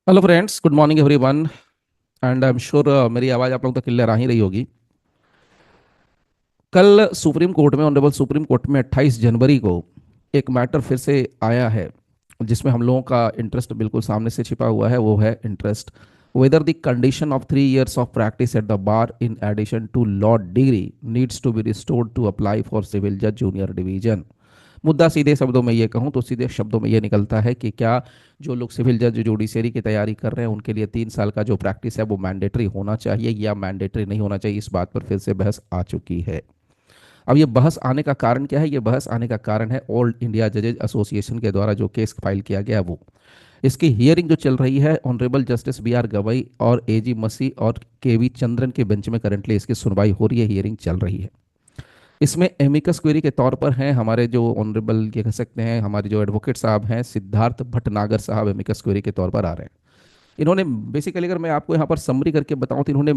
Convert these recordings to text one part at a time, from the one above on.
Hello friends, good morning everyone. And I am sure मेरी आवाज़ आप लोग तक क्लियर आ ही रही होगी। कल सुप्रीम कोर्ट में, ऑनरेबल सुप्रीम कोर्ट में 28 जनवरी को एक मैटर फिर से आया है जिसमें हम लोगों का इंटरेस्ट बिल्कुल सामने से छिपा हुआ है। वो है interest whether the condition of 3 years of practice at the bar in addition to law degree needs to be restored to apply for civil जज जूनियर डिवीजन। मुद्दा सीधे शब्दों में ये कहूँ तो सीधे शब्दों में ये निकलता है कि क्या जो लोग सिविल जज जुडिशरी की तैयारी कर रहे हैं उनके लिए 3 साल का जो प्रैक्टिस है वो मैंडेटरी होना चाहिए या मैंडेटरी नहीं होना चाहिए। इस बात पर फिर से बहस आ चुकी है। अब ये बहस आने का कारण क्या है? ये बहस आने का कारण है ऑल इंडिया जजेज एसोसिएशन के द्वारा जो केस फाइल किया गया वो। इसकी हियरिंग जो चल रही है honourable justice B R Gavai और ए जी मसी और के वी चंद्रन के बेंच में करंटली इसकी सुनवाई हो रही है, हियरिंग चल रही है। इसमें एमिकस क्वेरी के तौर पर हैं हमारे जो ऑनरेबल ये कह सकते हैं हमारे जो एडवोकेट साहब हैं, सिद्धार्थ भटनागर साहब एमिकस क्वेरी के तौर पर आ रहे हैं। इन्होंने बेसिकली, अगर मैं आपको यहाँ पर समरी करके बताऊँ तो इन्होंने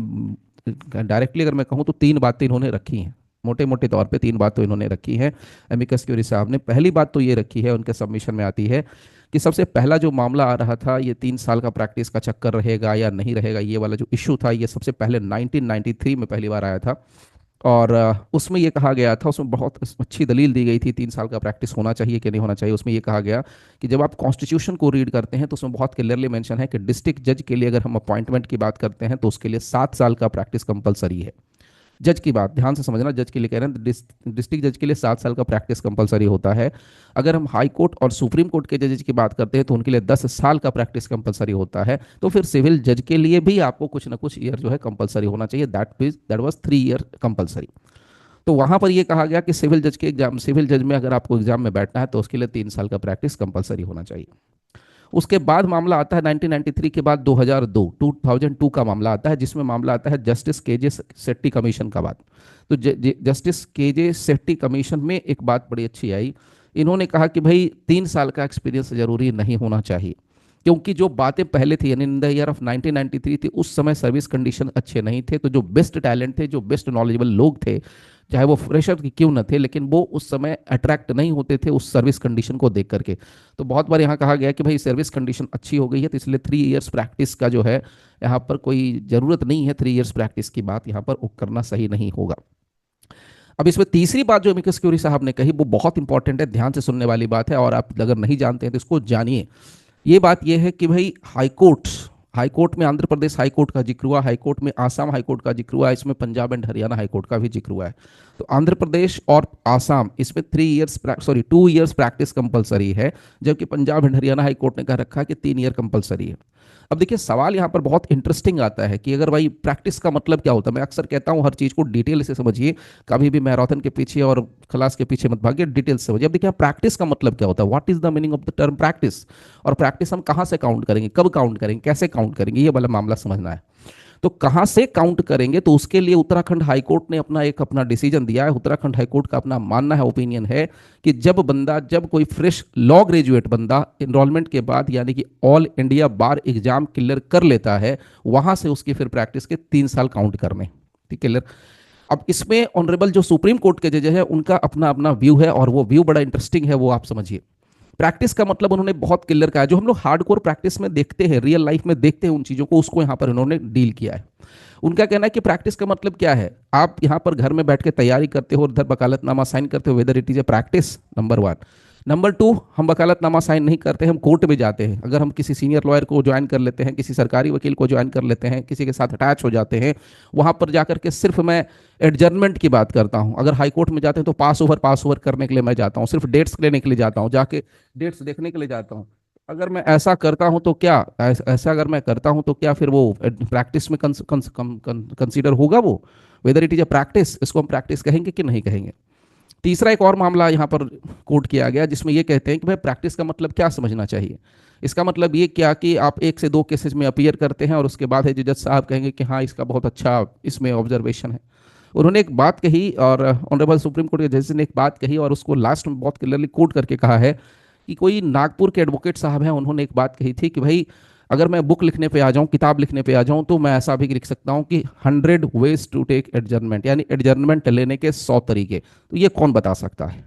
डायरेक्टली अगर मैं कहूँ तो 3 बातें इन्होंने रखी हैं। मोटे मोटे तौर पे 3 बात तो इन्होंने रखी है एमिकस क्यूरी साहब ने। पहली बात तो ये रखी है, उनके सबमिशन में आती है कि सबसे पहला जो मामला आ रहा था, ये 3 साल का प्रैक्टिस का चक्कर रहेगा या नहीं रहेगा, ये वाला जो इशू था ये सबसे पहले 1993 में पहली बार आया था। और उसमें ये कहा गया था, उसमें बहुत अच्छी दलील दी गई थी 3 साल का प्रैक्टिस होना चाहिए कि नहीं होना चाहिए। उसमें ये कहा गया कि जब आप कॉन्स्टिट्यूशन को रीड करते हैं तो उसमें बहुत क्लियरली मेंशन है कि डिस्ट्रिक्ट जज के लिए अगर हम अपॉइंटमेंट की बात करते हैं तो उसके लिए 7 साल का प्रैक्टिस कंपलसरी है। जज की बात ध्यान से समझना, जज के लिए कह रहे हैं, डिस्ट्रिक्ट जज के लिए 7 साल का प्रैक्टिस कंपलसरी होता है। अगर हम हाई कोर्ट और सुप्रीम कोर्ट के जजेज की बात करते हैं तो उनके लिए 10 साल का प्रैक्टिस कंपलसरी होता है। तो फिर सिविल जज के लिए भी आपको कुछ ना कुछ ईयर जो है कंपलसरी होना चाहिए। That was 3 year compulsory. तो वहां पर यह कहा गया कि सिविल जज में अगर आपको एग्जाम में बैठना है तो उसके लिए 3 साल का प्रैक्टिस कंपलसरी होना चाहिए। उसके बाद मामला आता है 1993 के बाद 2002 का मामला आता है, जिसमें मामला आता है जस्टिस के जे सेट्टी कमीशन का बात। तो जस्टिस के जे सेट्टी कमीशन में एक बात बड़ी अच्छी आई। इन्होंने कहा कि भाई 3 साल का एक्सपीरियंस जरूरी नहीं होना चाहिए, क्योंकि जो बातें पहले थी यानी इन द ईयर ऑफ 1993 थी, उस समय सर्विस कंडीशन अच्छे नहीं थे। तो जो बेस्ट टैलेंट थे, जो बेस्ट नॉलेजेबल लोग थे, चाहे वो फ्रेशर क्यों न थे, लेकिन वो उस समय अट्रैक्ट नहीं होते थे उस सर्विस कंडीशन को देख करके। तो बहुत बार यहाँ कहा गया कि भाई सर्विस कंडीशन अच्छी हो गई है तो इसलिए 3 years प्रैक्टिस का जो है यहाँ पर कोई ज़रूरत नहीं है। 3 years प्रैक्टिस की बात यहाँ पर करना सही नहीं होगा। अब इसमें तीसरी बात जो अमिकस क्यूरी साहब ने कही वो बहुत इंपॉर्टेंट है, ध्यान से सुनने वाली बात है, और आप अगर नहीं जानते हैं तो इसको जानिए। ये बात यह है कि भाई हाईकोर्ट में आंध्र प्रदेश हाईकोर्ट का जिक्र हुआ, हाईकोर्ट में आसाम हाईकोर्ट का जिक्र हुआ, इसमें पंजाब एंड हरियाणा हाईकोर्ट का भी जिक्र हुआ है। तो आंध्र प्रदेश और आसाम इसमें 2 years प्रैक्टिस कंपलसरी है, जबकि पंजाब एंड हरियाणा हाईकोर्ट ने कह रखा है कि 3 year कंपलसरी है। अब देखिए सवाल यहाँ पर बहुत इंटरेस्टिंग आता है कि अगर भाई प्रैक्टिस का मतलब क्या होता है। मैं अक्सर कहता हूँ हर चीज़ को डिटेल से समझिए, कभी भी मैराथन के पीछे और क्लास के पीछे मत भागिए, डिटेल से समझिए। अब देखिए प्रैक्टिस का मतलब क्या होता है, what is the meaning of the term practice, और प्रैक्टिस हम कहाँ से काउंट करेंगे, कब काउंट करेंगे, कैसे काउंट करेंगे, ये वाला मामला समझना है। तो कहां से काउंट करेंगे, तो उसके लिए उत्तराखंड हाईकोर्ट ने अपना डिसीजन दिया है। उत्तराखंड हाईकोर्ट का अपना मानना है, ओपिनियन है कि जब कोई फ्रेश लॉ ग्रेजुएट बंदा एनरोलमेंट के बाद यानी कि ऑल इंडिया बार एग्जाम क्लियर कर लेता है, वहां से उसकी फिर प्रैक्टिस के 3 साल काउंट करने। ठीक, क्लियर। अब इसमें ऑनरेबल जो सुप्रीम कोर्ट के जज है उनका अपना अपना व्यू है, और वो व्यू बड़ा इंटरेस्टिंग है, वो आप समझिए। प्रैक्टिस का मतलब उन्होंने बहुत क्लियर कहा है, जो हम लोग हार्डकोर प्रैक्टिस में देखते हैं, रियल लाइफ में देखते हैं उन चीजों को, उसको यहां पर इन्होंने डील किया है। उनका कहना है कि प्रैक्टिस का मतलब क्या है, आप यहां पर घर में बैठ के तैयारी करते हो और इधर वकालतनामा साइन करते हो, whether it is a practice, number 1। Number 2, हम वकालतनामा साइन नहीं करते, हम कोर्ट में जाते हैं। अगर हम किसी सीनियर लॉयर को ज्वाइन कर लेते हैं, किसी सरकारी वकील को ज्वाइन कर लेते हैं, किसी के साथ अटैच हो जाते हैं, वहां पर जाकर के सिर्फ मैं एडजर्नमेंट की बात करता हूं। अगर हाई कोर्ट में जाते हैं तो पास ओवर करने के लिए मैं जाता हूं, सिर्फ डेट्स लेने के लिए जाता हूं, जाके डेट्स देखने के लिए जाता हूं। अगर मैं ऐसा करता हूं तो क्या ऐसा अगर मैं करता हूं तो क्या फिर वो प्रैक्टिस में कंसीडर होगा वो, whether it is a practice, इसको हम प्रैक्टिस कहेंगे कि नहीं कहेंगे। तीसरा एक और मामला यहाँ पर कोट किया गया जिसमें ये कहते हैं कि भाई प्रैक्टिस का मतलब क्या समझना चाहिए। इसका मतलब ये क्या कि आप 1 से 2 केसेस में अपीयर करते हैं और उसके बाद है जज साहब कहेंगे कि हाँ इसका बहुत अच्छा इसमें ऑब्जर्वेशन है। उन्होंने एक बात कही, और ऑनरेबल सुप्रीम कोर्ट के जज ने एक बात कही और उसको लास्ट में बहुत क्लियरली कोट करके कहा है कि कोई नागपुर के एडवोकेट साहब हैं, उन्होंने एक बात कही थी कि भाई अगर मैं बुक लिखने पे आ जाऊं, किताब लिखने पे आ जाऊं, तो मैं ऐसा भी लिख सकता हूं कि 100 ways टू टेक एडजर्नमेंट, यानी एडजर्नमेंट लेने के 100 तरीके। तो ये कौन बता सकता है?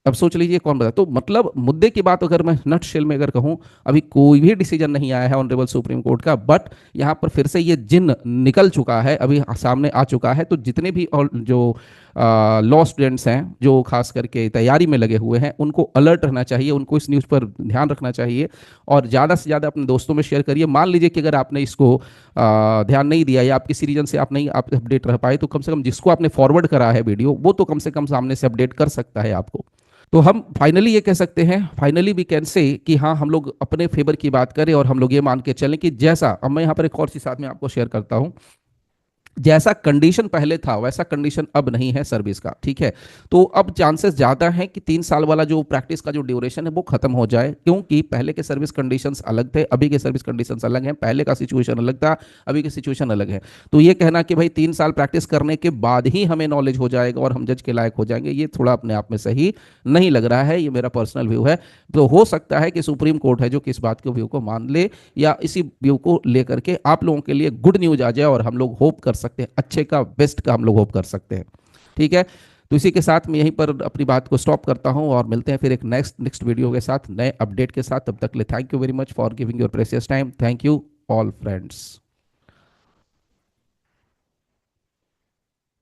अब सोच लीजिए कौन बता। तो मतलब मुद्दे की बात अगर मैं नट शेल में अगर कहूं, अभी कोई भी डिसीजन नहीं आया है ऑनरेबल सुप्रीम कोर्ट का, बट यहां पर फिर से ये जिन निकल चुका है, अभी सामने आ चुका है। तो जितने भी जो लॉ स्टूडेंट्स हैं जो खास करके तैयारी में लगे हुए हैं, उनको अलर्ट रहना चाहिए, उनको इस न्यूज़ पर ध्यान रखना चाहिए और ज़्यादा से ज़्यादा अपने दोस्तों में शेयर करिए। मान लीजिए कि अगर आपने इसको ध्यान नहीं दिया या आप किसी रीजन से आप नहीं आप अपडेट रह पाए, तो कम से कम जिसको आपने फॉरवर्ड करा है वीडियो, वो तो कम से कम सामने से अपडेट कर सकता है आपको। तो हम फाइनली ये कह सकते हैं, फाइनली वी कैन से कि हाँ, हम लोग अपने फेवर की बात करें और हम लोग ये मान के चलें कि जैसा, अब मैं यहाँ पर एक और चीज साथ में आपको शेयर करता हूँ, जैसा कंडीशन पहले था वैसा कंडीशन अब नहीं है सर्विस का, ठीक है। तो अब चांसेस ज्यादा हैं कि 3 साल वाला जो प्रैक्टिस का जो ड्यूरेशन है वो खत्म हो जाए, क्योंकि पहले के सर्विस कंडीशंस अलग थे, अभी के सर्विस कंडीशंस अलग हैं। पहले का सिचुएशन अलग था, अभी की सिचुएशन अलग है। तो ये कहना कि भाई 3 साल प्रैक्टिस करने के बाद ही हमें नॉलेज हो जाएगा और हम जज के लायक हो जाएंगे, ये थोड़ा अपने आप में सही नहीं लग रहा है। ये मेरा पर्सनल व्यू है। तो हो सकता है कि सुप्रीम कोर्ट है जो कि इस बात के व्यू को मान ले, या इसी व्यू को लेकर के आप लोगों के लिए गुड न्यूज आ जाए और हम लोग होप कर सकते हैं अच्छे का, बेस्ट का हम लोग होप कर सकते हैं। ठीक है, तो इसी के साथ मैं यहीं पर अपनी बात को स्टॉप करता हूं और मिलते हैं फिर एक नेक्स्ट वीडियो के साथ, नए अपडेट के साथ। तब तक ले thank you very much for giving your precious time. Thank you all friends.